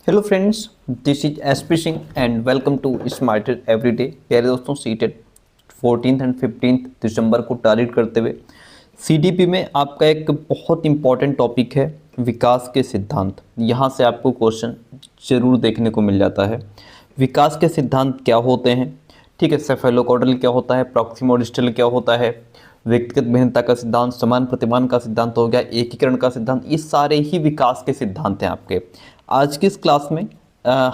Hello friends, this is SP Singh and welcome to smarter everyday. प्यारे दोस्तों, CTET 14 and 15 दिसंबर को target करते हुए सीडीपी में आपका एक बहुत इंपॉर्टेंट टॉपिक है विकास के सिद्धांत। यहाँ से आपको क्वेश्चन ज़रूर देखने को मिल जाता है। विकास के सिद्धांत क्या होते हैं, ठीक है, सेफेलोकॉर्डल क्या होता है, प्रॉक्सिमोडिस्टल क्या होता है, व्यक्तिगत भिन्नता का सिद्धांत, समान प्रतिमान का सिद्धांत हो गया, एकीकरण का सिद्धांत, ये सारे ही विकास के सिद्धांत हैं आपके। आज की इस क्लास में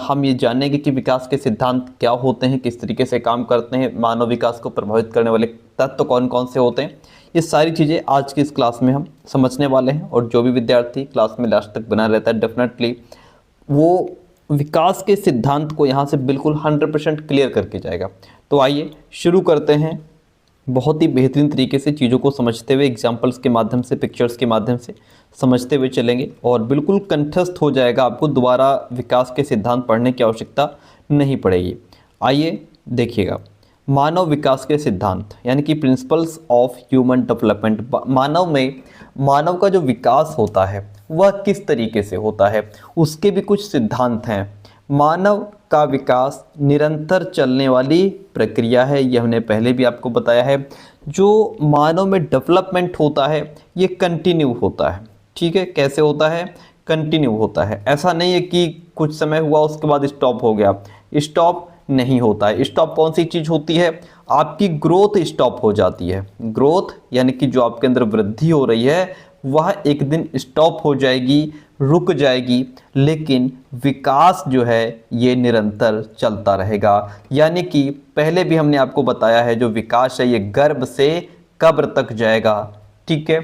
हम ये जानेंगे कि विकास के सिद्धांत क्या होते हैं, किस तरीके से काम करते हैं, मानव विकास को प्रभावित करने वाले तत्व कौन कौन से होते हैं। ये सारी चीज़ें आज की इस क्लास में हम समझने वाले हैं और जो भी विद्यार्थी क्लास में लास्ट तक बना रहता है डेफिनेटली वो विकास के सिद्धांत को यहाँ से बिल्कुल 100% क्लियर करके जाएगा। तो आइए शुरू करते हैं। बहुत ही बेहतरीन तरीके से चीज़ों को समझते हुए एग्जाम्पल्स के माध्यम से, पिक्चर्स के माध्यम से समझते हुए चलेंगे और बिल्कुल कंठस्थ हो जाएगा, आपको दोबारा विकास के सिद्धांत पढ़ने की आवश्यकता नहीं पड़ेगी। आइए देखिएगा, मानव विकास के सिद्धांत यानी कि प्रिंसिपल्स ऑफ ह्यूमन डेवलपमेंट। मानव का जो विकास होता है वह किस तरीके से होता है, उसके भी कुछ सिद्धांत हैं। मानव का विकास निरंतर चलने वाली प्रक्रिया है, यह हमने पहले भी आपको बताया है। जो मानव में डेवलपमेंट होता है ये कंटिन्यू होता है, ठीक है। कैसे होता है? कंटिन्यू होता है। ऐसा नहीं है कि कुछ समय हुआ उसके बाद स्टॉप हो गया, स्टॉप नहीं होता है। स्टॉप कौन सी चीज़ होती है? आपकी ग्रोथ स्टॉप हो जाती है। ग्रोथ यानी कि जो आपके अंदर वृद्धि हो रही है वह एक दिन स्टॉप हो जाएगी, रुक जाएगी, लेकिन विकास जो है ये निरंतर चलता रहेगा। यानी कि पहले भी हमने आपको बताया है जो विकास है ये गर्भ से कब्र तक जाएगा, ठीक है।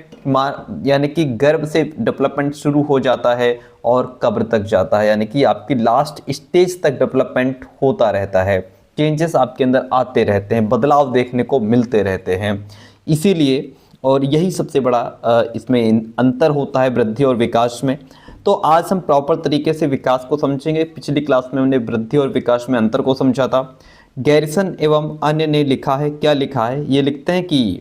यानी कि गर्भ से डेवलपमेंट शुरू हो जाता है और कब्र तक जाता है, यानी कि आपकी लास्ट स्टेज तक डेवलपमेंट होता रहता है। चेंजेस आपके अंदर आते रहते हैं, बदलाव देखने को मिलते रहते हैं। इसीलिए और यही सबसे बड़ा इसमें अंतर होता है वृद्धि और विकास में। तो आज हम प्रॉपर तरीके से विकास को समझेंगे। पिछली क्लास में हमने वृद्धि और विकास में अंतर को समझा था। गैरिसन एवं अन्य ने लिखा है, क्या लिखा है? ये लिखते हैं कि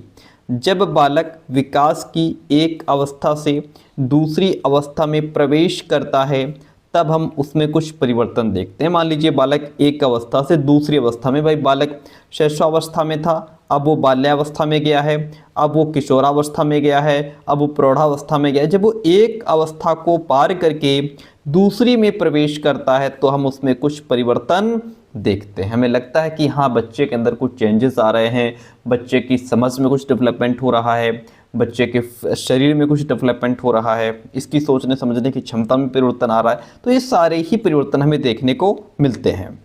जब बालक विकास की एक अवस्था से दूसरी अवस्था में प्रवेश करता है तब हम उसमें कुछ परिवर्तन देखते हैं। मान लीजिए बालक एक अवस्था से दूसरी अवस्था में, भाई बालक शैशवावस्था में था, अब वो बाल्यावस्था में गया है, अब वो किशोरावस्था में गया है, अब वो प्रौढ़ावस्था में गया है। जब वो एक अवस्था को पार करके दूसरी में प्रवेश करता है तो हम उसमें कुछ परिवर्तन देखते हैं। हमें लगता है कि हाँ, बच्चे के अंदर कुछ चेंजेस आ रहे हैं, बच्चे की समझ में कुछ डेवलपमेंट हो रहा है, बच्चे के शरीर में कुछ डेवलपमेंट हो रहा है, इसकी सोचने समझने की क्षमता में परिवर्तन आ रहा है। तो ये सारे ही परिवर्तन हमें देखने को मिलते हैं।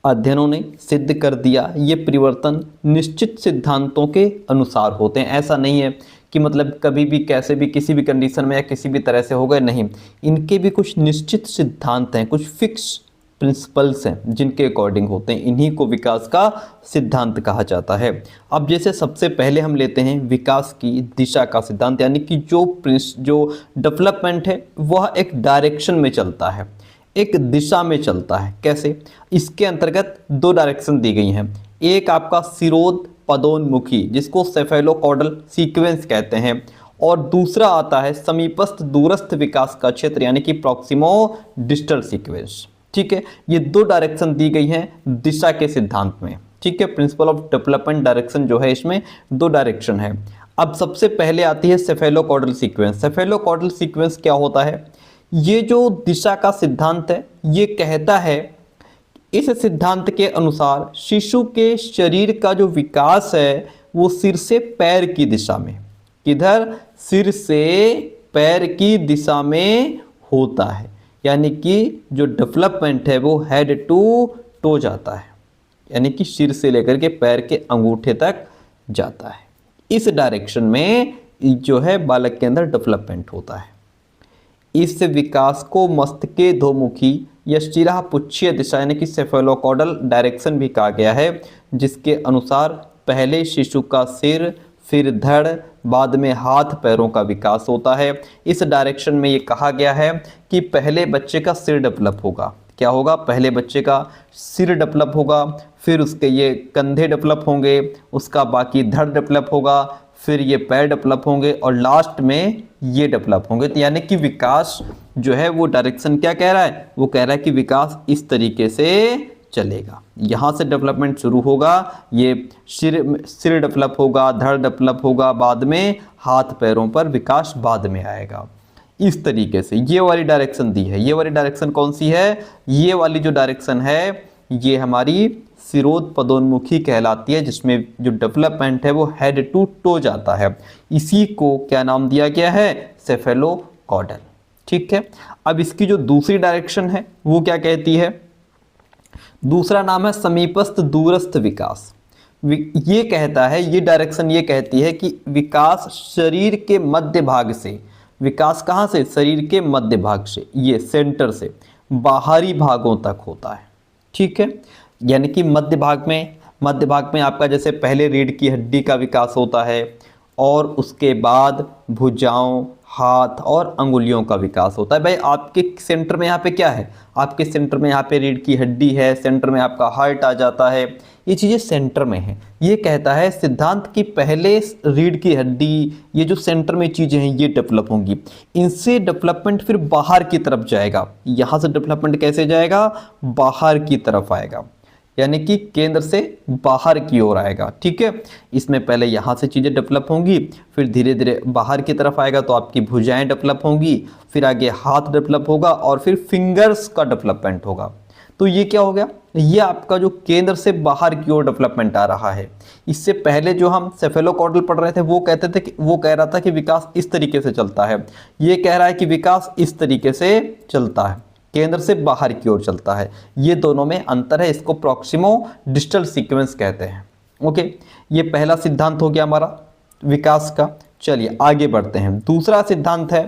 अध्ययनों ने सिद्ध कर दिया ये परिवर्तन निश्चित सिद्धांतों के अनुसार होते हैं। ऐसा नहीं है कि मतलब कभी भी कैसे भी किसी भी कंडीशन में या किसी भी तरह से हो गए, नहीं। इनके भी कुछ निश्चित सिद्धांत हैं, कुछ फिक्स प्रिंसिपल्स हैं जिनके अकॉर्डिंग होते हैं। इन्हीं को विकास का सिद्धांत कहा जाता है। अब जैसे सबसे पहले हम लेते हैं विकास की दिशा का सिद्धांत, यानी कि जो डेवलपमेंट है वह एक डायरेक्शन में चलता है, एक दिशा में चलता है। कैसे? इसके अंतर्गत दो डायरेक्शन दी गई हैं। एक आपका सिरोध पदोन्मुखी जिसको सेफेलोकॉर्डल सीक्वेंस कहते हैं, और दूसरा आता है समीपस्थ दूरस्थ विकास का क्षेत्र यानी कि प्रॉक्सिमो डिस्टल सीक्वेंस, ठीक है। ये दो डायरेक्शन दी गई हैं दिशा के सिद्धांत में, ठीक है। प्रिंसिपल ऑफ डेवलपमेंट डायरेक्शन जो है इसमें दो डायरेक्शन है। अब सबसे पहले आती है सेफेलोकॉर्डल सीक्वेंस। सेफेलोकॉर्डल सीक्वेंस क्या होता है? ये जो दिशा का सिद्धांत है ये कहता है, इस सिद्धांत के अनुसार शिशु के शरीर का जो विकास है वो सिर से पैर की दिशा में, किधर? सिर से पैर की दिशा में होता है। यानी कि जो डेवलपमेंट है वो हेड टू टो जाता है, यानी कि सिर से लेकर के पैर के अंगूठे तक जाता है। इस डायरेक्शन में जो है बालक के अंदर डेवलपमेंट होता है। इस विकास को मस्तिष्केधोमुखी या शिरापुच्छीय दिशा यानी कि सेफेलोकॉर्डल डायरेक्शन भी कहा गया है, जिसके अनुसार पहले शिशु का सिर, फिर धड़, बाद में हाथ पैरों का विकास होता है। इस डायरेक्शन में ये कहा गया है कि पहले बच्चे का सिर डेवलप होगा। क्या होगा? पहले बच्चे का सिर डेवलप होगा, फिर उसके ये कंधे डेवलप होंगे, उसका बाकी धड़ डेवलप होगा, फिर ये पैर डेवलप होंगे और लास्ट में ये डेवलप होंगे। तो यानी कि विकास जो है वो डायरेक्शन क्या कह रहा है, वो कह रहा है कि विकास इस तरीके से चलेगा। यहाँ से डेवलपमेंट शुरू होगा, ये सिर डेवलप होगा, धड़ डेवलप होगा, बाद में हाथ पैरों पर विकास बाद में आएगा। इस तरीके से ये वाली डायरेक्शन दी है। ये वाली डायरेक्शन कौन सी है, ये वाली जो डायरेक्शन है ये हमारी सिरोध पदोन्मुखी कहलाती है, जिसमें जो डेवलपमेंट है वो हेड टू टो जाता है। इसी को क्या नाम दिया गया है, सेफेलोकॉडल। ठीक है, अब इसकी जो दूसरी डायरेक्शन है वो क्या कहती है, दूसरा नाम है समीपस्थ दूरस्थ विकास। ये कहता है, ये डायरेक्शन ये कहती है कि विकास शरीर के मध्य भाग से, विकास कहाँ से, शरीर के मध्य भाग से, ये सेंटर से बाहरी भागों तक होता है। ठीक है, यानी कि मध्य भाग में आपका जैसे पहले रीढ़ की हड्डी का विकास होता है और उसके बाद भुजाओं, हाथ और अंगुलियों का विकास होता है। भाई आपके सेंटर में यहाँ पे क्या है, आपके सेंटर में यहाँ पे रीढ़ की हड्डी है, सेंटर में आपका हार्ट आ जाता है, ये चीज़ें सेंटर में है। ये कहता है सिद्धांत की पहले रीढ़ की हड्डी, ये जो सेंटर में चीज़ें हैं ये डेवलप होंगी, इनसे डेवलपमेंट फिर बाहर की तरफ जाएगा। यहाँ से डेवलपमेंट कैसे जाएगा, बाहर की तरफ आएगा, यानी कि केंद्र से बाहर की ओर आएगा। ठीक है, इसमें पहले यहाँ से चीज़ें डेवलप होंगी, फिर धीरे धीरे बाहर की तरफ आएगा तो आपकी भुजाएं डेवलप होंगी, फिर आगे हाथ डेवलप होगा और फिर फिंगर्स का डेवलपमेंट होगा। तो ये क्या हो गया, ये आपका जो केंद्र से बाहर की ओर डेवलपमेंट आ रहा है। इससे पहले जो हम सेफेलोकॉडल पढ़ रहे थे वो कहते थे कि वो कह रहा था कि विकास इस तरीके से चलता है, ये कह रहा है कि विकास इस तरीके से चलता है, केंद्र से बाहर की ओर चलता है। ये दोनों में अंतर है, इसको प्रॉक्सिमो डिस्टल सीक्वेंस कहते हैं। ओके, ये पहला सिद्धांत हो गया हमारा विकास का। चलिए आगे बढ़ते हैं। दूसरा सिद्धांत है,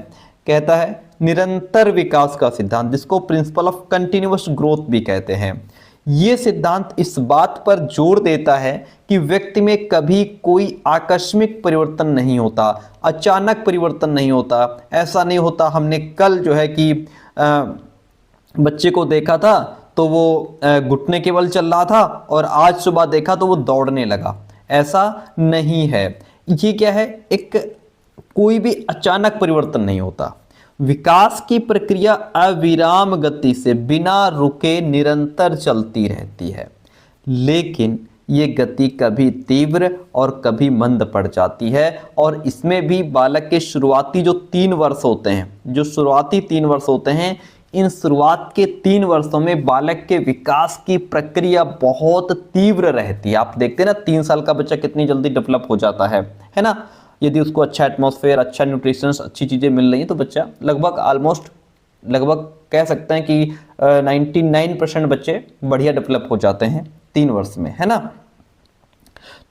कहता है निरंतर विकास का सिद्धांत, जिसको प्रिंसिपल ऑफ कंटिन्यूअस ग्रोथ भी कहते हैं। ये सिद्धांत इस बात पर जोर देता है कि व्यक्ति में कभी कोई आकस्मिक परिवर्तन नहीं होता, अचानक परिवर्तन नहीं होता। ऐसा नहीं होता हमने कल जो है कि बच्चे को देखा था तो वो घुटने के बल चल रहा था और आज सुबह देखा तो वो दौड़ने लगा, ऐसा नहीं है। ये क्या है, एक कोई भी अचानक परिवर्तन नहीं होता। विकास की प्रक्रिया अविराम गति से बिना रुके निरंतर चलती रहती है, लेकिन ये गति कभी तीव्र और कभी मंद पड़ जाती है। और इसमें भी बालक के शुरुआती जो 3 वर्ष होते हैं, जो शुरुआती 3 वर्ष होते हैं, इन शुरुआत के 3 वर्षों में बालक के विकास की प्रक्रिया बहुत तीव्र रहती है। आप देखते हैं ना 3 साल का बच्चा कितनी जल्दी डेवलप हो जाता है ना। यदि उसको अच्छा एटमॉस्फेयर, अच्छा न्यूट्रिशन, अच्छी चीज़ें मिल रही हैं तो बच्चा लगभग कह सकते हैं कि 99% बच्चे बढ़िया डेवलप हो जाते हैं 3 वर्ष में, है ना।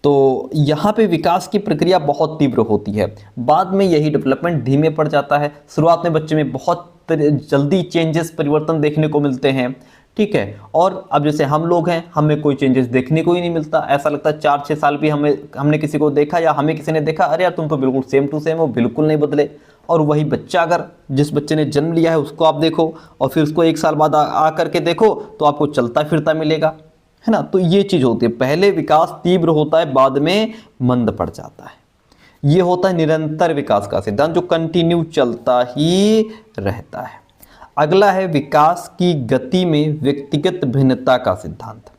तो यहाँ पे विकास की प्रक्रिया बहुत तीव्र होती है, बाद में यही डेवलपमेंट धीमे पड़ जाता है। शुरुआत में बच्चे में बहुत जल्दी चेंजेस, परिवर्तन देखने को मिलते हैं। ठीक है, और अब जैसे हम लोग हैं, हमें कोई चेंजेस देखने को ही नहीं मिलता। ऐसा लगता है 4-6 साल भी हमने किसी को देखा या हमें किसी ने देखा, अरे यार तुम तो बिल्कुल सेम टू सेम हो, बिल्कुल नहीं बदले। और वही बच्चा, अगर जिस बच्चे ने जन्म लिया है उसको आप देखो और फिर उसको 1 साल बाद आ करके देखो तो आपको चलता फिरता मिलेगा, है ना। तो ये चीज़ होती है, पहले विकास तीव्र होता है, बाद में मंद पड़ जाता है। ये होता है निरंतर विकास का सिद्धांत, जो कंटिन्यू चलता ही रहता है। अगला है विकास की गति में व्यक्तिगत भिन्नता का सिद्धांत,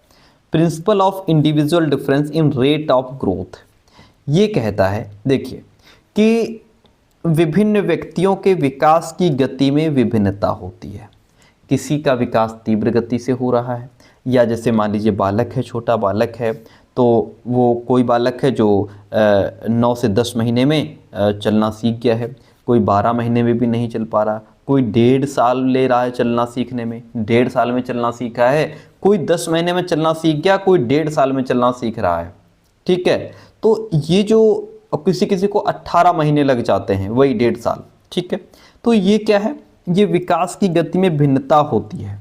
principle of individual difference in rate of growth. ये कहता है, देखिए कि विभिन्न व्यक्तियों के विकास की गति में विभिन्नता होती है। किसी का विकास तीव्र गति से हो रहा है, या जैसे मान लीजिए बालक है, छोटा बालक है, तो वो कोई बालक है जो 9 से 10 महीने में चलना सीख गया है, कोई 12 महीने में भी नहीं चल पा रहा, कोई 1.5 साल ले रहा है चलना सीखने में, 1.5 साल में चलना सीखा है, कोई 10 महीने में चलना सीख गया, कोई 1.5 साल में चलना सीख रहा है। ठीक है, तो ये जो किसी को 18 महीने लग जाते हैं, वही 1.5 साल। ठीक है, तो ये क्या है, ये विकास की गति में भिन्नता होती है,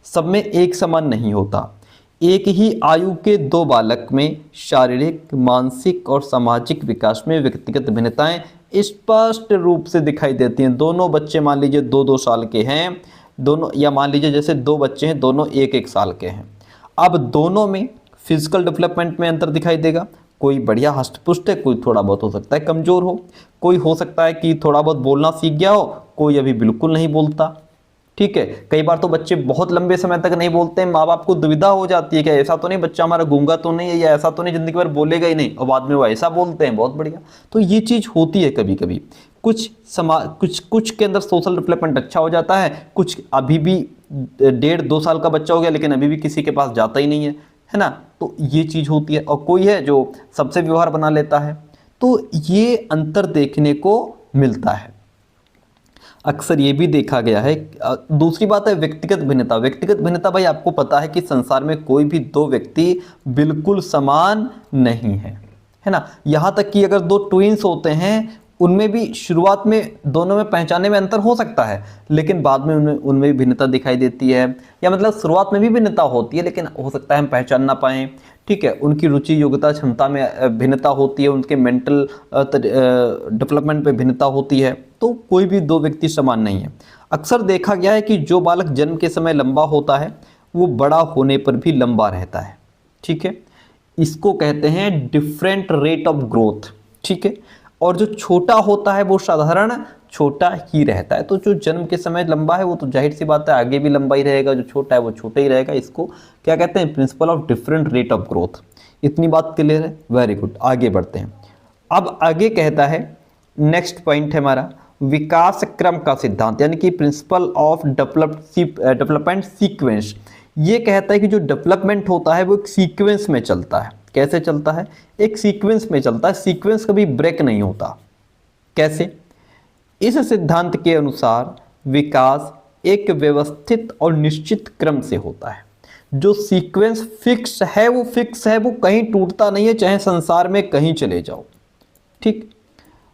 सब में एक समान नहीं होता। एक ही आयु के 2 बालक में शारीरिक, मानसिक और सामाजिक विकास में व्यक्तिगत भिन्नताएं स्पष्ट रूप से दिखाई देती हैं। दोनों बच्चे मान लीजिए 2-2 साल के हैं दोनों, या मान लीजिए जैसे 2 बच्चे हैं, दोनों 1-1 साल के हैं। अब दोनों में फिजिकल डेवलपमेंट में अंतर दिखाई देगा, कोई बढ़िया हष्ट-पुष्ट है, कोई थोड़ा बहुत हो सकता है कमज़ोर हो, कोई हो सकता है कि थोड़ा बहुत बोलना सीख गया हो, कोई अभी बिल्कुल नहीं बोलता। ठीक है, कई बार तो बच्चे बहुत लंबे समय तक नहीं बोलते हैं, माँ बाप को दुविधा हो जाती है कि ऐसा तो नहीं बच्चा हमारा गूंगा तो नहीं है, या ऐसा तो नहीं ज़िंदगी भर बोलेगा ही नहीं, और बाद में वो ऐसा बोलते हैं, बहुत बढ़िया। तो ये चीज़ होती है कभी कभी। कुछ के अंदर सोशल डेवलपमेंट अच्छा हो जाता है, कुछ अभी भी 1.5-2 साल का बच्चा हो गया लेकिन अभी भी किसी के पास जाता ही नहीं है ना। तो ये चीज़ होती है, और कोई है जो सबसे व्यवहार बना लेता है। तो ये अंतर देखने को मिलता है, अक्सर ये भी देखा गया है। दूसरी बात है व्यक्तिगत भिन्नता। व्यक्तिगत भिन्नता भाई आपको पता है कि संसार में कोई भी दो व्यक्ति बिल्कुल समान नहीं है ना। यहाँ तक कि अगर दो ट्विंस होते हैं, उनमें भी शुरुआत में दोनों में पहचानने में अंतर हो सकता है, लेकिन बाद में उनमें भी भिन्नता दिखाई देती है, या मतलब शुरुआत में भी भिन्नता होती है लेकिन हो सकता है हम पहचान ना पाएँ। ठीक है, उनकी रुचि योग्यता क्षमता में भिन्नता होती है, उनके मेंटल डेवलपमेंट पे भिन्नता होती है। तो कोई भी दो व्यक्ति समान नहीं है। अक्सर देखा गया है कि जो बालक जन्म के समय लंबा होता है वो बड़ा होने पर भी लंबा रहता है। ठीक है, इसको कहते हैं डिफरेंट रेट ऑफ ग्रोथ। ठीक है, और जो छोटा होता है वो साधारण छोटा ही रहता है। तो जो जन्म के समय लंबा है वो तो जाहिर सी बात है आगे भी लंबा ही रहेगा, जो छोटा है वो छोटा ही रहेगा। इसको क्या कहते हैं? Principle of different rate of growth. इतनी बात क्लियर है? वेरी गुड, आगे बढ़ते हैं। अब आगे कहता है, नेक्स्ट पॉइंट है हमारा विकास क्रम का सिद्धांत, यानी कि प्रिंसिपल ऑफ डेवलपमेंट सीक्वेंस। ये कहता है कि जो डेवलपमेंट होता है वो एक सीक्वेंस में चलता है। कैसे चलता है? एक सीक्वेंस में चलता है, सीक्वेंस कभी ब्रेक नहीं होता। कैसे? इस सिद्धांत के अनुसार विकास एक व्यवस्थित और निश्चित क्रम से होता है। जो सीक्वेंस फिक्स है वो फिक्स है, वो कहीं टूटता नहीं है, चाहे संसार में कहीं चले जाओ। ठीक,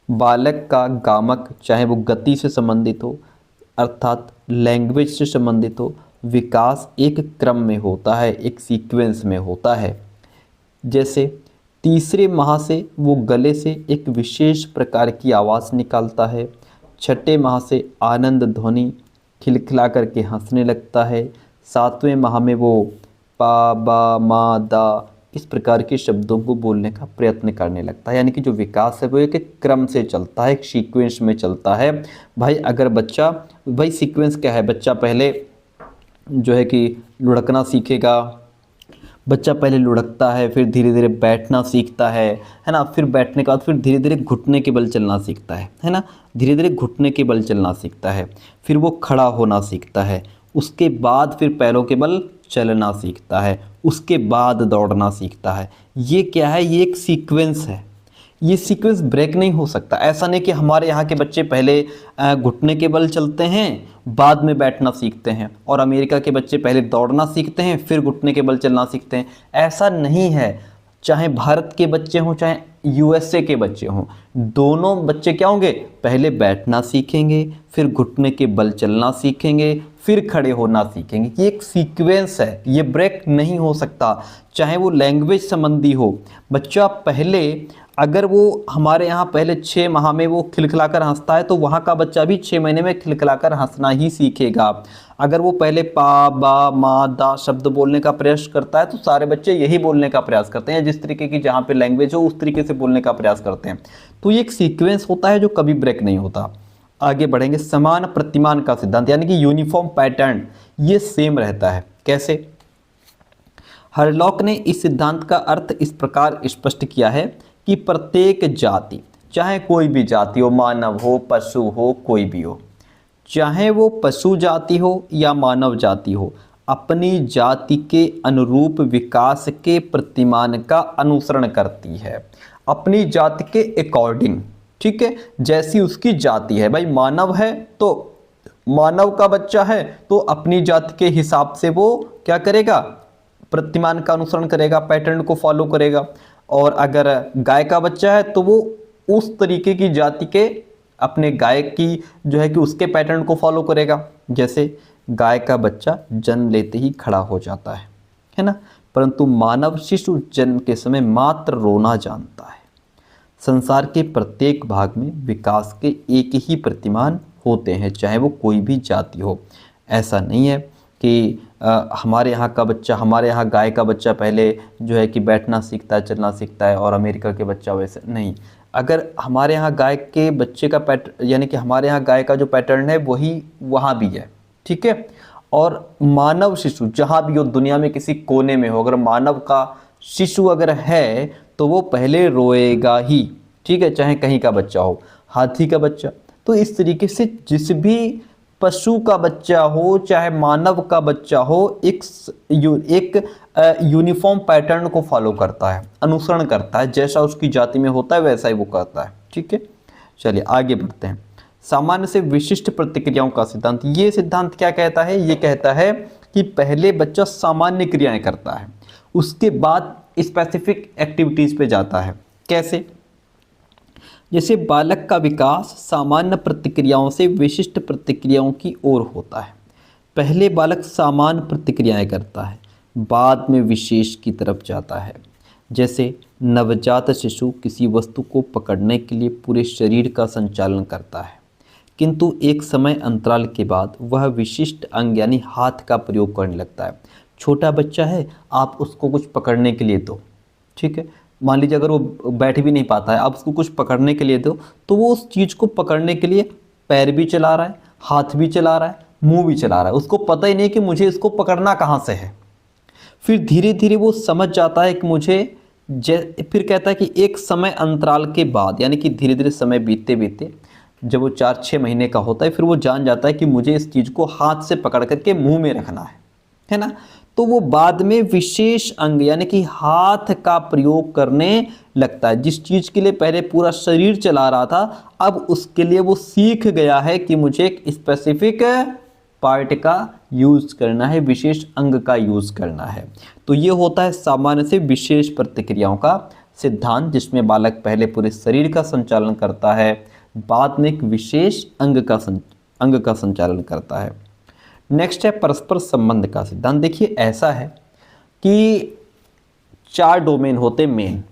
बालक का गामक चाहे वो गति से संबंधित हो अर्थात लैंग्वेज से संबंधित हो, विकास एक क्रम में होता है, एक सीक्वेंस में होता है। जैसे तीसरे माह से वो गले से एक विशेष प्रकार की आवाज़ निकालता है, छठे माह से आनंद ध्वनि खिलखिला करके हंसने लगता है, सातवें माह में वो पा बा मा दा इस प्रकार के शब्दों को बोलने का प्रयत्न करने लगता है। यानी कि जो विकास है वो एक क्रम से चलता है, एक सीक्वेंस में चलता है। भाई अगर बच्चा, भाई सीक्वेंस क्या है? बच्चा पहले जो है कि लुढ़कना सीखेगा, बच्चा पहले लुढ़कता है, फिर धीरे धीरे बैठना सीखता है ना। फिर बैठने के बाद फिर धीरे धीरे घुटने के बल चलना सीखता है ना। धीरे धीरे घुटने के बल चलना सीखता है, फिर वो खड़ा होना सीखता है, उसके बाद फिर पैरों के बल चलना सीखता है, उसके बाद दौड़ना सीखता है। ये क्या है? ये एक सीक्वेंस है। ये सीक्वेंस ब्रेक नहीं हो सकता। ऐसा नहीं कि हमारे यहाँ के बच्चे पहले घुटने के बल चलते हैं बाद में बैठना सीखते हैं, और अमेरिका के बच्चे पहले दौड़ना सीखते हैं फिर घुटने के बल चलना सीखते हैं। ऐसा नहीं है। चाहे भारत के बच्चे हों चाहे यूएसए के बच्चे हों, दोनों बच्चे क्या होंगे? पहले बैठना सीखेंगे, फिर घुटने के बल चलना सीखेंगे, फिर खड़े होना सीखेंगे। ये एक सीक्वेंस है, ये ब्रेक नहीं हो सकता। चाहे वो लैंग्वेज संबंधी हो, बच्चा पहले अगर वो हमारे यहाँ पहले 6 माह में वो खिलखिलाकर हंसता है तो वहाँ का बच्चा भी 6 महीने में खिलखिलाकर हंसना ही सीखेगा। अगर वो पहले पा बा मा दा शब्द बोलने का प्रयास करता है तो सारे बच्चे यही बोलने का प्रयास करते हैं, जिस तरीके की जहाँ पे लैंग्वेज हो उस तरीके से बोलने का प्रयास करते हैं। तो ये एक सीक्वेंस होता है जो कभी ब्रेक नहीं होता। आगे बढ़ेंगे, समान प्रतिमान का सिद्धांत, यानी कि यूनिफॉर्म पैटर्न ये सेम रहता है। कैसे? हरलॉक ने इस सिद्धांत का अर्थ इस प्रकार स्पष्ट किया है कि प्रत्येक जाति, चाहे कोई भी जाति हो, मानव हो, पशु हो, कोई भी हो, चाहे वो पशु जाति हो या मानव जाति हो, अपनी जाति के अनुरूप विकास के प्रतिमान का अनुसरण करती है, अपनी जाति के अकॉर्डिंग। ठीक है, जैसी उसकी जाति है। भाई मानव है तो मानव का बच्चा है तो अपनी जाति के हिसाब से वो क्या करेगा? प्रतिमान का अनुसरण करेगा, पैटर्न को फॉलो करेगा। और अगर गाय का बच्चा है तो वो उस तरीके की जाति के अपने गाय की जो है कि उसके पैटर्न को फॉलो करेगा। जैसे गाय का बच्चा जन्म लेते ही खड़ा हो जाता है ना, परंतु मानव शिशु जन्म के समय मात्र रोना जानता है। संसार के प्रत्येक भाग में विकास के एक ही प्रतिमान होते हैं, चाहे वो कोई भी जाति हो। ऐसा नहीं है कि हमारे यहाँ का बच्चा, हमारे यहाँ गाय का बच्चा पहले जो है कि बैठना सीखता है, चलना सीखता है, और अमेरिका के बच्चा वैसे नहीं। अगर हमारे यहाँ गाय के बच्चे का यानी कि हमारे यहाँ गाय का जो पैटर्न है वही वहाँ भी है, ठीक है। और मानव शिशु जहाँ भी हो दुनिया में, किसी कोने में हो, अगर मानव का शिशु अगर है तो वो पहले रोएगा ही, ठीक है, चाहे कहीं का बच्चा हो, हाथी का बच्चा। तो इस तरीके से जिस भी पशु का बच्चा हो चाहे मानव का बच्चा हो, एक यूनिफॉर्म पैटर्न को फॉलो करता है, अनुसरण करता है, जैसा उसकी जाति में होता है वैसा ही वो करता है, ठीक है। चलिए आगे बढ़ते हैं। सामान्य से विशिष्ट प्रतिक्रियाओं का सिद्धांत। ये सिद्धांत क्या कहता है? ये कहता है कि पहले बच्चा सामान्य क्रियाएं करता है, उसके बाद स्पेसिफिक एक्टिविटीज पे जाता है। कैसे? जैसे बालक का विकास सामान्य प्रतिक्रियाओं से विशिष्ट प्रतिक्रियाओं की ओर होता है। पहले बालक सामान्य प्रतिक्रियाएं करता है, बाद में विशेष की तरफ जाता है। जैसे नवजात शिशु किसी वस्तु को पकड़ने के लिए पूरे शरीर का संचालन करता है, किंतु एक समय अंतराल के बाद वह विशिष्ट अंग यानी हाथ का प्रयोग करने लगता है। छोटा बच्चा है, आप उसको कुछ पकड़ने के लिए दो, ठीक है, मान लीजिए अगर वो बैठ भी नहीं पाता है, आप उसको कुछ पकड़ने के लिए दो तो वो उस चीज़ को पकड़ने के लिए पैर भी चला रहा है, हाथ भी चला रहा है, मुंह भी चला रहा है, उसको पता ही नहीं कि मुझे इसको पकड़ना कहाँ से है। फिर धीरे धीरे वो समझ जाता है कि मुझे फिर कहता है कि एक समय अंतराल के बाद, यानी कि धीरे धीरे समय बीतते बीतते जब वो 4-6 महीने का होता है, फिर वो जान जाता है कि मुझे इस चीज़ को हाथ से पकड़ करके मुंह में रखना है ना। तो वो बाद में विशेष अंग यानी कि हाथ का प्रयोग करने लगता है। जिस चीज़ के लिए पहले पूरा शरीर चला रहा था, अब उसके लिए वो सीख गया है कि मुझे एक स्पेसिफिक पार्ट का यूज़ करना है, विशेष अंग का यूज़ करना है। तो ये होता है सामान्य से विशेष प्रतिक्रियाओं का सिद्धांत, जिसमें बालक पहले पूरे शरीर का संचालन करता है, बाद में एक विशेष अंग का संचालन करता है। नेक्स्ट है परस्पर संबंध का सिद्धांत। देखिए ऐसा है कि 4 डोमेन होते मेन,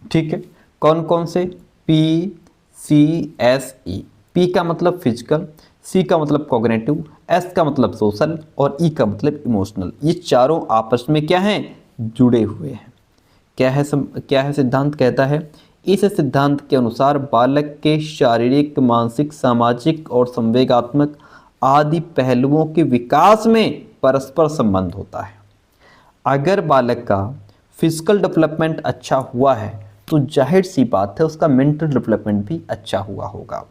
ठीक है, कौन कौन से? पी, सी, एस, ई। पी का मतलब फिजिकल, सी का मतलब कॉग्निटिव, एस का मतलब सोशल और ई का मतलब इमोशनल। ये चारों आपस में क्या हैं? जुड़े हुए हैं। क्या है सिद्धांत कहता है? इस सिद्धांत के अनुसार बालक के शारीरिक, मानसिक, सामाजिक और संवेगात्मक आदि पहलुओं के विकास में परस्पर संबंध होता है। अगर बालक का फिजिकल डेवलपमेंट अच्छा हुआ है तो जाहिर सी बात है उसका मेंटल डेवलपमेंट भी अच्छा हुआ होगा।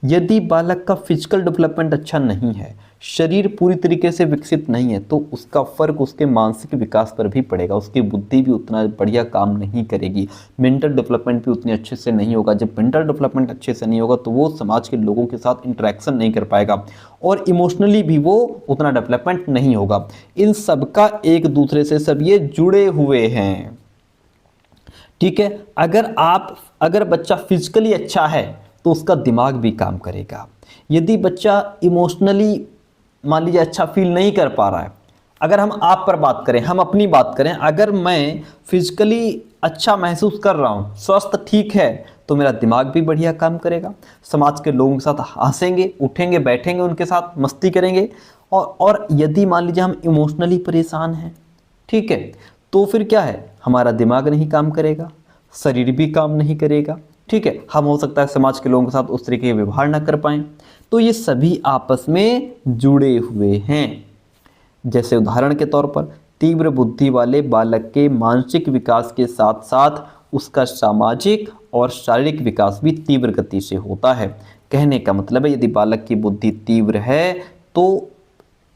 यदि बालक का फिजिकल डेवलपमेंट अच्छा नहीं है, शरीर पूरी तरीके से विकसित नहीं है, तो उसका फ़र्क उसके मानसिक विकास पर भी पड़ेगा। उसकी बुद्धि भी उतना बढ़िया काम नहीं करेगी, मेंटल डेवलपमेंट भी उतनी अच्छे से नहीं होगा। जब मेंटल डेवलपमेंट अच्छे से नहीं होगा तो वो समाज के लोगों के साथ इंटरेक्शन नहीं कर पाएगा और इमोशनली भी वो उतना डेवलपमेंट नहीं होगा। इन सब का एक दूसरे से सब ये जुड़े हुए हैं, ठीक है। अगर बच्चा फिजिकली अच्छा है तो उसका दिमाग भी काम करेगा। यदि बच्चा इमोशनली मान लीजिए अच्छा फील नहीं कर पा रहा है, अगर हम आप पर बात करें, हम अपनी बात करें, अगर मैं फिजिकली अच्छा महसूस कर रहा हूँ, स्वास्थ्य ठीक है, तो मेरा दिमाग भी बढ़िया काम करेगा। समाज के लोगों के साथ हंसेंगे, उठेंगे, बैठेंगे, उनके साथ मस्ती करेंगे। और यदि मान लीजिए हम इमोशनली परेशान हैं, ठीक है, तो फिर क्या है? हमारा दिमाग नहीं काम करेगा, शरीर भी काम नहीं करेगा, ठीक है। हम हो सकता है समाज के लोगों के साथ उस तरीके के व्यवहार ना कर पाएं। तो ये सभी आपस में जुड़े हुए हैं। जैसे उदाहरण के तौर पर तीव्र बुद्धि वाले बालक के मानसिक विकास के साथ साथ उसका सामाजिक और शारीरिक विकास भी तीव्र गति से होता है। कहने का मतलब है यदि बालक की बुद्धि तीव्र है तो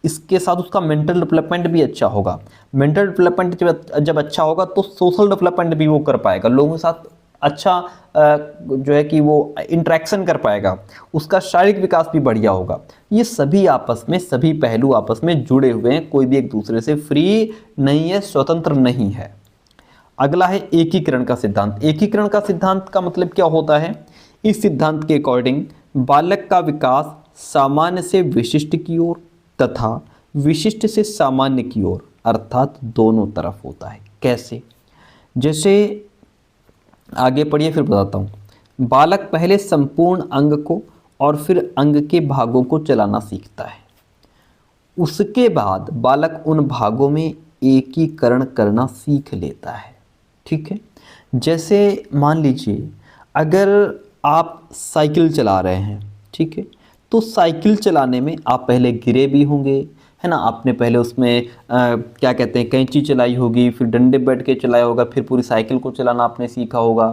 इसके साथ उसका मेंटल डेवलपमेंट भी अच्छा होगा। मेंटल डेवलपमेंट जब अच्छा होगा तो सोशल डेवलपमेंट भी वो कर पाएगा, लोगों के साथ अच्छा जो है कि वो इंटरेक्शन कर पाएगा, उसका शारीरिक विकास भी बढ़िया होगा। ये सभी आपस में, सभी पहलू आपस में जुड़े हुए हैं, कोई भी एक दूसरे से फ्री नहीं है, स्वतंत्र नहीं है। अगला है एकीकरण का सिद्धांत। एकीकरण का सिद्धांत का मतलब क्या होता है? इस सिद्धांत के अकॉर्डिंग बालक का विकास सामान्य से विशिष्ट की ओर तथा विशिष्ट से सामान्य की ओर अर्थात दोनों तरफ होता है। कैसे? जैसे आगे पढ़िए फिर बताता हूँ। बालक पहले संपूर्ण अंग को और फिर अंग के भागों को चलाना सीखता है। उसके बाद बालक उन भागों में एकीकरण करना सीख लेता है। ठीक है, जैसे मान लीजिए अगर आप साइकिल चला रहे हैं, ठीक है, तो साइकिल चलाने में आप पहले गिरे भी होंगे, है ना। आपने पहले उसमें क्या कहते हैं, कैंची चलाई होगी, फिर डंडे बैठ के चलाया होगा, फिर पूरी साइकिल को चलाना आपने सीखा होगा,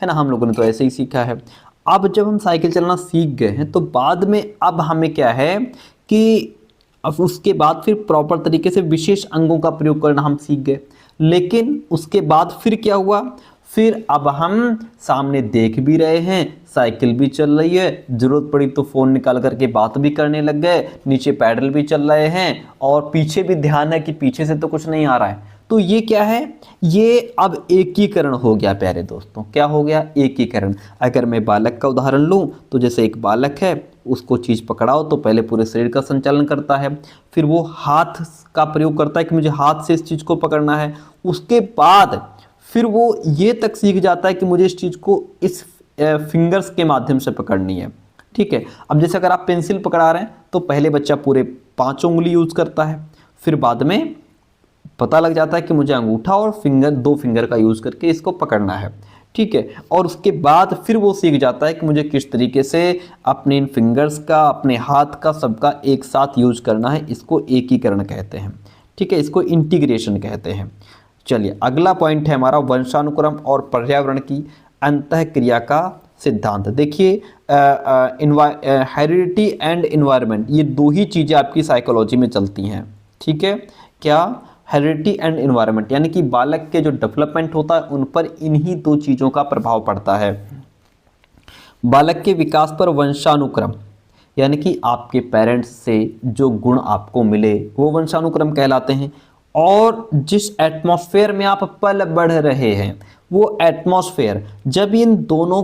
है ना। हम लोगों ने तो ऐसे ही सीखा है। अब जब हम साइकिल चलाना सीख गए हैं तो बाद में अब हमें क्या है कि अब उसके बाद फिर प्रॉपर तरीके से विशेष अंगों का प्रयोग करना हम सीख गए। लेकिन उसके बाद फिर क्या हुआ, फिर अब हम सामने देख भी रहे हैं, साइकिल भी चल रही है, जरूरत पड़ी तो फ़ोन निकाल करके बात भी करने लग गए, नीचे पैडल भी चल रहे हैं और पीछे भी ध्यान है कि पीछे से तो कुछ नहीं आ रहा है। तो ये क्या है, ये अब एकीकरण हो गया प्यारे दोस्तों। क्या हो गया, एकीकरण। अगर मैं बालक का उदाहरण लूँ तो जैसे एक बालक है, उसको चीज़ पकड़ाओ तो पहले पूरे शरीर का संचालन करता है, फिर वो हाथ का प्रयोग करता है कि मुझे हाथ से इस चीज़ को पकड़ना है, उसके बाद फिर वो ये तक सीख जाता है कि मुझे इस चीज़ को इस फिंगर्स के माध्यम से पकड़नी है। ठीक है, अब जैसे अगर आप पेंसिल पकड़ा रहे हैं तो पहले बच्चा पूरे 5 उंगली यूज़ करता है, फिर बाद में पता लग जाता है कि मुझे अंगूठा और फिंगर, 2 फिंगर का यूज़ करके इसको पकड़ना है। ठीक है, और उसके बाद फिर वो सीख जाता है कि मुझे किस तरीके से अपने इन फिंगर्स का, अपने हाथ का, सबका एक साथ यूज़ करना है। इसको एकीकरण कहते हैं। ठीक है, इसको इंटीग्रेशन कहते हैं। चलिए अगला पॉइंट है हमारा वंशानुक्रम और पर्यावरण की अंतःक्रिया का सिद्धांत। देखिए हेरिडिटी एंड एनवायरनमेंट, ये 2 ही चीज़ें आपकी साइकोलॉजी में चलती हैं। ठीक है, क्या, हेरिडिटी एंड एनवायरनमेंट, यानी कि बालक के जो डेवलपमेंट होता है उन पर इन्हीं 2 चीज़ों का प्रभाव पड़ता है। बालक के विकास पर वंशानुक्रम, यानी कि आपके पेरेंट्स से जो गुण आपको मिले वो वंशानुक्रम कहलाते हैं। और जिस एटमॉस्फेयर में आप पल बढ़ रहे हैं वो एटमॉस्फेयर, जब इन दोनों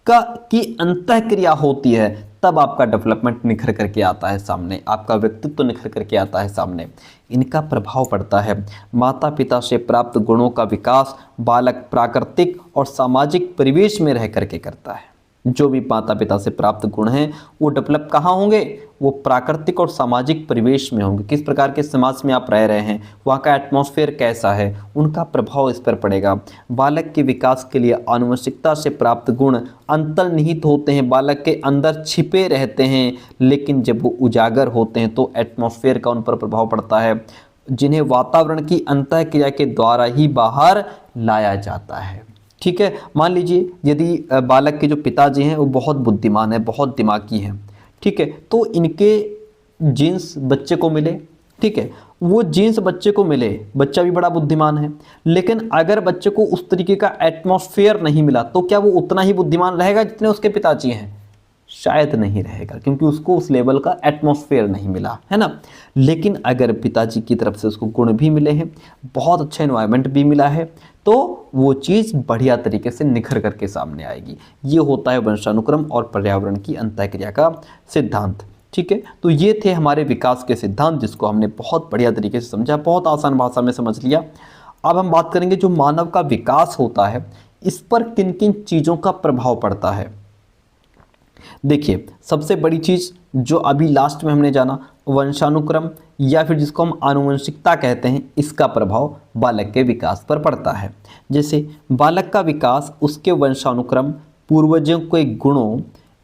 का की अंतःक्रिया होती है तब आपका डेवलपमेंट निखर करके आता है सामने, आपका व्यक्तित्व निखर करके आता है सामने। इनका प्रभाव पड़ता है। माता पिता से प्राप्त गुणों का विकास बालक प्राकृतिक और सामाजिक परिवेश में रह करके करता है। जो भी माता पिता से प्राप्त गुण हैं वो डेवलप कहाँ होंगे, वो प्राकृतिक और सामाजिक परिवेश में होंगे। किस प्रकार के समाज में आप रह रहे हैं, वहाँ का एटमॉस्फेयर कैसा है, उनका प्रभाव इस पर पड़ेगा। बालक के विकास के लिए आनुवंशिकता से प्राप्त गुण अंतर्निहित होते हैं, बालक के अंदर छिपे रहते हैं, लेकिन जब वो उजागर होते हैं तो एटमॉस्फेयर का उन पर प्रभाव पड़ता है, जिन्हें वातावरण की अंतःक्रिया के द्वारा ही बाहर लाया जाता है। ठीक है, मान लीजिए यदि बालक के जो पिताजी हैं वो बहुत बुद्धिमान है, बहुत दिमागी हैं, ठीक है, तो इनके जीन्स बच्चे को मिले, ठीक है, वो जीन्स बच्चे को मिले, बच्चा भी बड़ा बुद्धिमान है, लेकिन अगर बच्चे को उस तरीके का एटमॉस्फेयर नहीं मिला तो क्या वो उतना ही बुद्धिमान रहेगा जितने उसके पिताजी हैं? शायद नहीं रहेगा, क्योंकि उसको उस लेवल का एटमॉस्फेयर नहीं मिला, है ना। लेकिन अगर पिताजी की तरफ से उसको गुण भी मिले हैं, बहुत अच्छा एनवायरनमेंट भी मिला है, तो वो चीज़ बढ़िया तरीके से निखर करके सामने आएगी। ये होता है वंशानुक्रम और पर्यावरण की अंतःक्रिया का सिद्धांत। ठीक है, तो ये थे हमारे विकास के सिद्धांत, जिसको हमने बहुत बढ़िया तरीके से समझा, बहुत आसान भाषा में समझ लिया। अब हम बात करेंगे जो मानव का विकास होता है इस पर किन किन चीज़ों का प्रभाव पड़ता है। देखिए, सबसे बड़ी चीज़ जो अभी लास्ट में हमने जाना, वंशानुक्रम या फिर जिसको हम आनुवंशिकता कहते हैं, इसका प्रभाव बालक के विकास पर पड़ता है। जैसे बालक का विकास उसके वंशानुक्रम, पूर्वजों के गुणों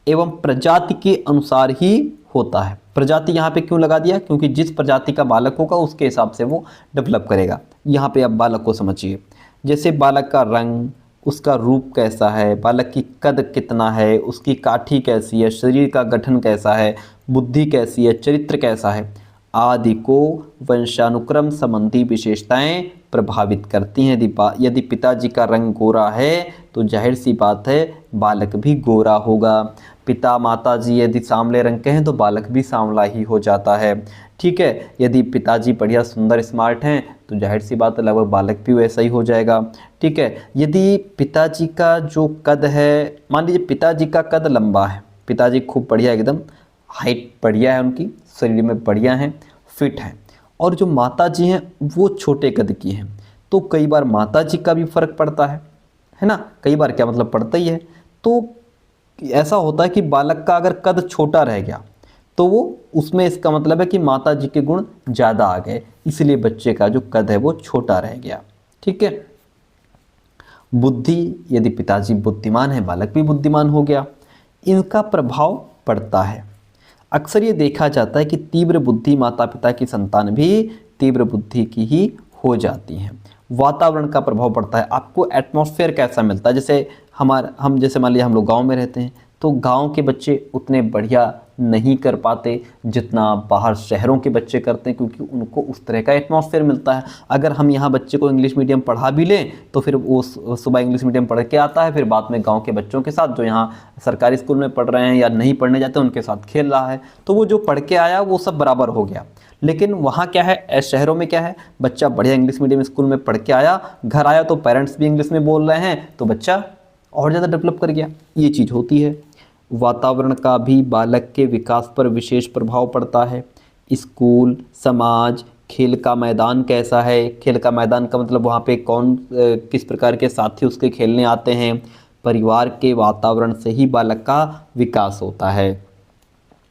एवं प्रजाति के अनुसार ही होता है। प्रजाति यहाँ पे क्यों लगा दिया, क्योंकि जिस प्रजाति का बालक होगा उसके हिसाब से वो डेवलप करेगा। यहाँ पे आप बालक को समझिए, जैसे बालक का रंग, उसका रूप कैसा है, बालक की कद कितना है, उसकी काठी कैसी है, शरीर का गठन कैसा है, बुद्धि कैसी है, चरित्र कैसा है, आदि को वंशानुक्रम संबंधी विशेषताएं प्रभावित करती हैं। यदि पिताजी का रंग गोरा है तो जाहिर सी बात है बालक भी गोरा होगा। पिता माता जी यदि सांवले रंग के हैं तो बालक भी सांवला ही हो जाता है। ठीक है, यदि पिताजी बढ़िया सुंदर स्मार्ट हैं तो जाहिर सी बात है लगभग बालक भी वैसा ही हो जाएगा। ठीक है, यदि पिताजी का जो कद है, मान लीजिए पिताजी का कद लंबा है, पिताजी खूब बढ़िया, एकदम हाइट बढ़िया है, उनकी शरीर में बढ़िया हैं, फिट हैं, और जो माता जी हैं वो छोटे कद की हैं, तो कई बार माता जी का भी फर्क पड़ता है ना। कई बार क्या मतलब पड़ता ही है। तो ऐसा होता है कि बालक का अगर कद छोटा रह गया तो वो उसमें इसका मतलब है कि माता जी के गुण ज़्यादा आ गए, इसलिए बच्चे का जो कद है वो छोटा रह गया। ठीक है। बुद्धि, यदि पिताजी बुद्धिमान है बालक भी बुद्धिमान हो गया। इनका प्रभाव पड़ता है। अक्सर ये देखा जाता है कि तीव्र बुद्धि माता पिता की संतान भी तीव्र बुद्धि की ही हो जाती हैं। वातावरण का प्रभाव पड़ता है। आपको एटमॉस्फेयर कैसा मिलता है, जैसे हम जैसे मान लीजिए हम लोग गांव में रहते हैं, तो गांव के बच्चे उतने बढ़िया नहीं कर पाते जितना बाहर शहरों के बच्चे करते हैं, क्योंकि उनको उस तरह का एटमॉस्फेयर मिलता है। अगर हम यहाँ बच्चे को इंग्लिश मीडियम पढ़ा भी लें तो फिर वो सुबह इंग्लिश मीडियम पढ़ के आता है, फिर बाद में गांव के बच्चों के साथ जो यहाँ सरकारी स्कूल में पढ़ रहे हैं या नहीं पढ़ने जाते उनके साथ खेल रहा है, तो वो जो पढ़ के आया वो सब बराबर हो गया। लेकिन वहाँ क्या है, शहरों में क्या है, बच्चा बढ़िया इंग्लिश मीडियम स्कूल में पढ़ के आया, घर आया तो पेरेंट्स भी इंग्लिश में बोल रहे हैं, तो बच्चा और ज़्यादा डेवलप कर गया। ये चीज़ होती है। वातावरण का भी बालक के विकास पर विशेष प्रभाव पड़ता है। स्कूल, समाज, खेल का मैदान कैसा है, खेल का मैदान का मतलब वहाँ पे कौन किस प्रकार के साथी उसके खेलने आते हैं। परिवार के वातावरण से ही बालक का विकास होता है।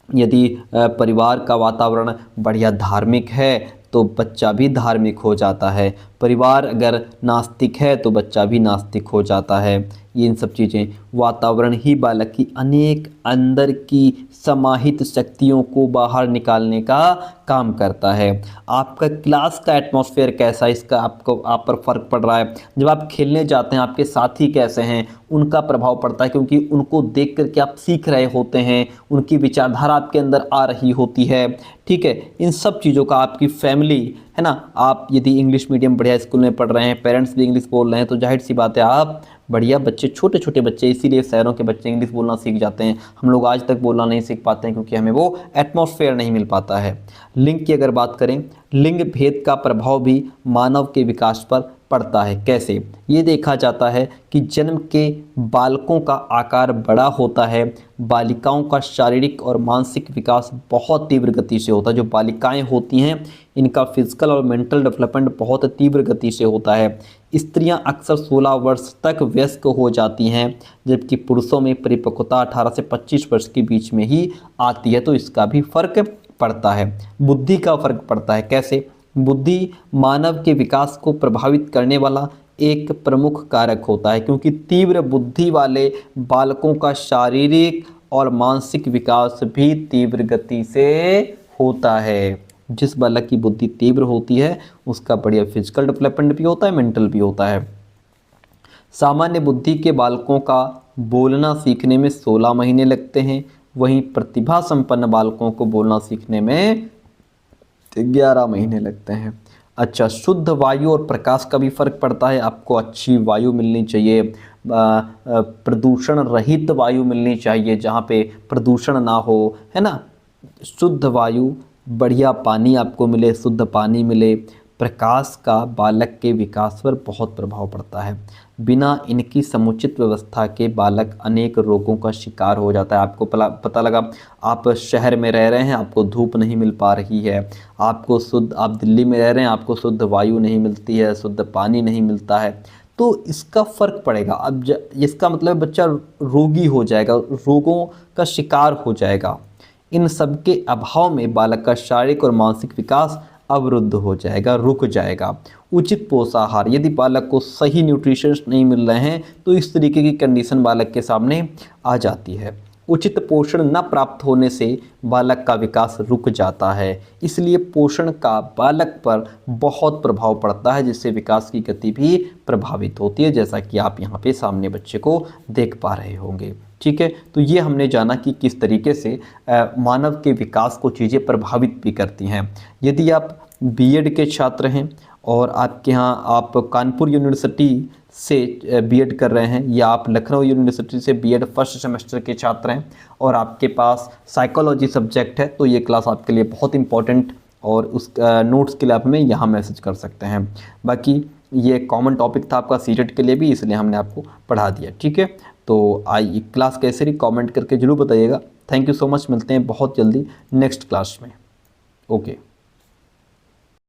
यदि परिवार का वातावरण बढ़िया धार्मिक है तो बच्चा भी धार्मिक हो जाता है। परिवार अगर नास्तिक है तो बच्चा भी नास्तिक हो जाता है। ये इन सब चीज़ें, वातावरण ही बालक की अनेक अंदर की समाहित शक्तियों को बाहर निकालने का काम करता है। आपका क्लास का एटमॉस्फेयर कैसा है, इसका आप पर फर्क पड़ रहा है। जब आप खेलने जाते हैं आपके साथी कैसे हैं, उनका प्रभाव पड़ता है, क्योंकि उनको देख कर के आप सीख रहे होते हैं, उनकी विचारधारा आपके अंदर आ रही होती है। ठीक है। इन सब चीज़ों का आपकी फैमिली है ना, आप यदि इंग्लिश मीडियम बढ़िया स्कूल में पढ़ रहे हैं, पेरेंट्स भी इंग्लिश बोल रहे हैं, तो जाहिर सी बात है आप बढ़िया बच्चे, छोटे छोटे बच्चे, इसीलिए शहरों के बच्चे इंग्लिश बोलना सीख जाते हैं। हम लोग आज तक बोलना नहीं सीख पाते हैं क्योंकि हमें वो एटमॉस्फेयर नहीं मिल पाता है। लिंग की अगर बात करें, लिंग भेद का प्रभाव भी मानव के विकास पर पड़ता है। कैसे? ये देखा जाता है कि जन्म के बालकों का आकार बड़ा होता है, बालिकाओं का शारीरिक और मानसिक विकास बहुत तीव्र गति से होता है। जो बालिकाएं होती हैं इनका फिजिकल और मेंटल डेवलपमेंट बहुत तीव्र गति से होता है। स्त्रियां अक्सर 16 वर्ष तक वयस्क हो जाती हैं, जबकि पुरुषों में परिपक्वता 18 से 25 वर्ष के बीच में ही आती है। तो इसका भी फर्क पड़ता है। बुद्धि का फर्क पड़ता है। कैसे? बुद्धि मानव के विकास को प्रभावित करने वाला एक प्रमुख कारक होता है, क्योंकि तीव्र बुद्धि वाले बालकों का शारीरिक और मानसिक विकास भी तीव्र गति से होता है। जिस बालक की बुद्धि तीव्र होती है उसका बढ़िया फिजिकल डेवलपमेंट भी होता है, मेंटल भी होता है। सामान्य बुद्धि के बालकों का बोलना सीखने में 16 महीने लगते हैं, वहीं प्रतिभा संपन्न बालकों को बोलना सीखने में 11 महीने लगते हैं। अच्छा, शुद्ध वायु और प्रकाश का भी फर्क पड़ता है। आपको अच्छी वायु मिलनी चाहिए, प्रदूषण रहित वायु मिलनी चाहिए, जहाँ पे प्रदूषण ना हो, है ना। शुद्ध वायु, बढ़िया पानी आपको मिले, शुद्ध पानी मिले। प्रकाश का बालक के विकास पर बहुत प्रभाव पड़ता है। बिना इनकी समुचित व्यवस्था के बालक अनेक रोगों का शिकार हो जाता है। आपको पता लगा, आप शहर में रह रहे हैं, आपको धूप नहीं मिल पा रही है, आप दिल्ली में रह रहे हैं, आपको शुद्ध वायु नहीं मिलती है, शुद्ध पानी नहीं मिलता है, तो इसका फ़र्क पड़ेगा। अब इसका मतलब बच्चा रोगी हो जाएगा, रोगों का शिकार हो जाएगा। इन सब के अभाव में बालक का शारीरिक और मानसिक विकास अवरुद्ध हो जाएगा, रुक जाएगा। उचित पोषाहार, यदि बालक को सही न्यूट्रिशंस नहीं मिल रहे हैं तो इस तरीके की कंडीशन बालक के सामने आ जाती है। उचित पोषण न प्राप्त होने से बालक का विकास रुक जाता है, इसलिए पोषण का बालक पर बहुत प्रभाव पड़ता है, जिससे विकास की गति भी प्रभावित होती है, जैसा कि आप यहाँ पे सामने बच्चे को देख पा रहे होंगे। ठीक है, तो ये हमने जाना कि किस तरीके से मानव के विकास को चीज़ें प्रभावित भी करती हैं। यदि आप बीएड के छात्र हैं और आपके यहाँ आप कानपुर यूनिवर्सिटी से बीएड कर रहे हैं, या आप लखनऊ यूनिवर्सिटी से बीएड फर्स्ट सेमेस्टर के छात्र हैं और आपके पास साइकोलॉजी सब्जेक्ट है, तो ये क्लास आपके लिए बहुत इंपॉर्टेंट, और उस नोट्स के लिए आप हमें यहाँ मैसेज कर सकते हैं। बाकी ये कॉमन टॉपिक था आपका सीटेट के लिए भी, इसलिए हमने आपको पढ़ा दिया। ठीक है, तो क्लास कैसे रही कमेंट करके जरूर बताइएगा। थैंक यू सो मच, मिलते हैं बहुत जल्दी नेक्स्ट क्लास में। ओके।